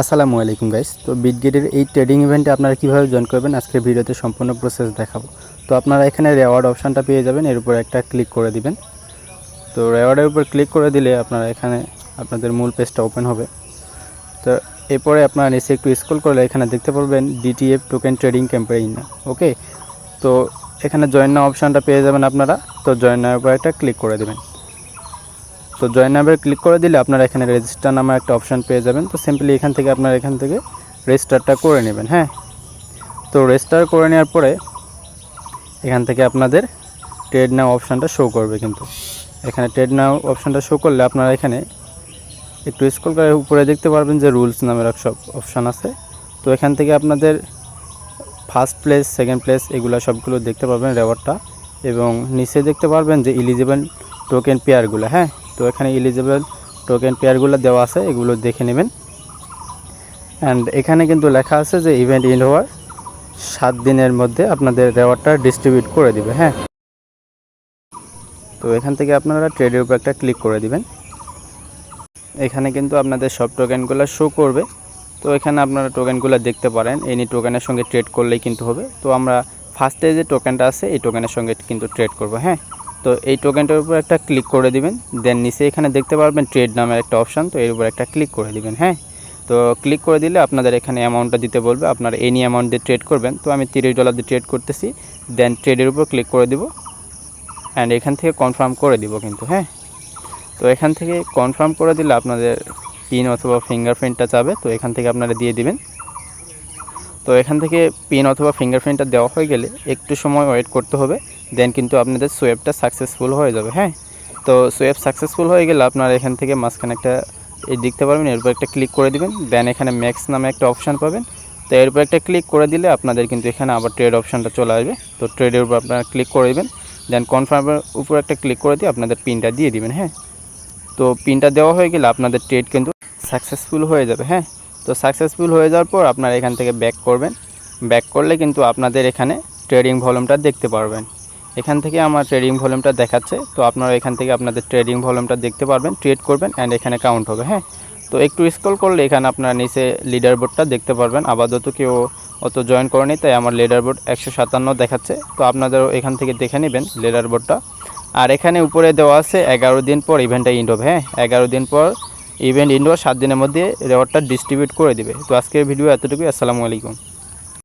আসসালামু আলাইকুম গাইস। তো বিটগেটের এই ট্রেডিং ইভেন্টে আপনারা কীভাবে জয়েন করবেন আজকের ভিডিওতে সম্পূর্ণ প্রসেস দেখাবো। তো আপনারা এখানে রেওয়ার্ড অপশানটা পেয়ে যাবেন, এর উপর একটা ক্লিক করে দিবেন। তো রেওয়ার্ডের উপর ক্লিক করে দিলে আপনারা এখানে আপনাদের মূল পেজটা ওপেন হবে। তো এরপরে আপনারা নিচে একটু স্ক্রল করলে এখানে দেখতে পারবেন ডিটিএফ টোকেন ট্রেডিং ক্যাম্পেইন। ওকে, তো এখানে জয়েন নাও অপশানটা পেয়ে যাবেন আপনারা। তো জয়েন নাওয়ের উপর একটা ক্লিক করে দেবেন। তো জয়েন নাম্বার ক্লিক করে দিলে আপনারা এখানে রেজিস্টার নামে একটা অপশান পেয়ে যাবেন। তো সিম্পলি এখান থেকে আপনারা এখান থেকে রেজিস্টারটা করে নেবেন। হ্যাঁ, তো রেজিস্টার করে নেওয়ার পরে এখান থেকে আপনাদের ট্রেড নাও অপশানটা শো করবে। কিন্তু এখানে ট্রেড নাও অপশানটা শো করলে আপনারা এখানে একটু স্ক্রল করে উপরে দেখতে পারবেন যে রুলস নামের এক সব অপশান আছে। তো এখান থেকে আপনাদের ফার্স্ট প্লেস, সেকেন্ড প্লেস এগুলো সবগুলো দেখতে পারবেন রেওয়ার্ডটা, এবং নিচে দেখতে পারবেন যে এলিজিবল টোকেন পেয়ারগুলো। হ্যাঁ, তো এখানে এলিজিবল টোকেন পেয়ারগুলো দেওয়া আছে, এগুলো দেখে নেবেন। অ্যান্ড এখানে কিন্তু লেখা আছে যে ইভেন্ট এন্ড হওয়ার 7 দিনের মধ্যে আপনাদের রেওয়ার্ডটা ডিস্ট্রিবিউট করে দিবে। হ্যাঁ, তো এখান থেকে আপনারা ট্রেডের উপর একটা ক্লিক করে দিবেন। এখানে কিন্তু আপনাদের সব টোকেনগুলো শো করবে। তো এখানে আপনারা টোকেনগুলো দেখতে পারেন, এনি টোকেনের সঙ্গে ট্রেড করলেই কিন্তু হবে। তো আমরা ফার্স্টে যে টোকেনটা আছে এই টোকেনের সঙ্গে কিন্তু ট্রেড করব। হ্যাঁ, তো এই টোকেনটার উপর একটা ক্লিক করে দিবেন। দেন নিচে এখানে দেখতে পারবেন ট্রেড নামের একটা অপশান, তো এর উপর একটা ক্লিক করে দিবেন। হ্যাঁ, তো ক্লিক করে দিলে আপনাদের এখানে অ্যামাউন্টটা দিতে বলবে, আপনারা এনি অ্যামাউন্ট দিয়ে ট্রেড করবেন। তো আমি $30 দিয়ে ট্রেড করতেছি। দেন ট্রেডের উপর ক্লিক করে দিব অ্যান্ড এখান থেকে কনফার্ম করে দিব কিন্তু। হ্যাঁ, তো এখান থেকে কনফার্ম করে দিলে আপনাদের পিন অথবা ফিঙ্গারপ্রিন্টটা চাবে, তো এখান থেকে আপনারা দিয়ে দিবেন। তো এখান থেকে পিন অথবা ফিঙ্গারপ্রিন্টটা দেওয়া হয়ে গেলে একটু সময় ওয়েট করতে হবে। দেন কিন্তু আপনাদের সোয়েবটা সাকসেসফুল হয়ে যাবে। হ্যাঁ, তো সোয়েব সাকসেসফুল হয়ে গেলে আপনারা এখান থেকে মাঝখানে একটা এই দেখতে পারবেন, এর উপর একটা ক্লিক করে দিবেন। দেন এখানে ম্যাক্স নামে একটা অপশান পাবেন, তো এর উপর একটা ক্লিক করে দিলে আপনাদের কিন্তু এখানে আবার ট্রেড অপশানটা চলে আসবে। তো ট্রেডের উপর আপনারা ক্লিক করে দিবেন। দেন কনফার্মের উপর একটা ক্লিক করে দিয়ে আপনাদের পিনটা দিয়ে দিবেন। হ্যাঁ, তো পিনটা দেওয়া হয়ে গেলে আপনাদের ট্রেড কিন্তু সাকসেসফুল হয়ে যাবে। হ্যাঁ, তো সাকসেসফুল হয়ে যাওয়ার পর আপনারা এখান থেকে ব্যাক করবেন। ব্যাক করলে কিন্তু আপনাদের এখানে ট্রেডিং ভলিউমটা দেখতে পারবেন। এখান থেকে আমার ট্রেডিং ভলিউমটা দেখাচ্ছে, তো আপনারা এখান থেকে আপনাদের ট্রেডিং ভলিউমটা দেখতে পারবেন, ট্রেড করবেন অ্যান্ড এখানে কাউন্ট হবে। হ্যাঁ, তো একটু স্ক্রল করলে এখানে আপনারা নিচে লিডার বোর্ডটা দেখতে পারবেন। আপাতত কেউ অত জয়েন করেনি, তাই আমার লিডার বোর্ড 157 দেখাচ্ছে। তো আপনাদেরও এখান থেকে দেখে নেবেন লিডার বোর্ডটা। আর এখানে উপরে দেওয়া আছে 11 দিন পর ইভেন্টটা এন্ড হবে। হ্যাঁ, 11 দিন পর ইভেন্ট এন্ড হওয়ার 7 দিনের মধ্যে রেওয়ার্ডটা ডিস্ট্রিবিউট করে দিবে। তো আজকের ভিডিও এতটুকুই। আসসালামু আলাইকুম।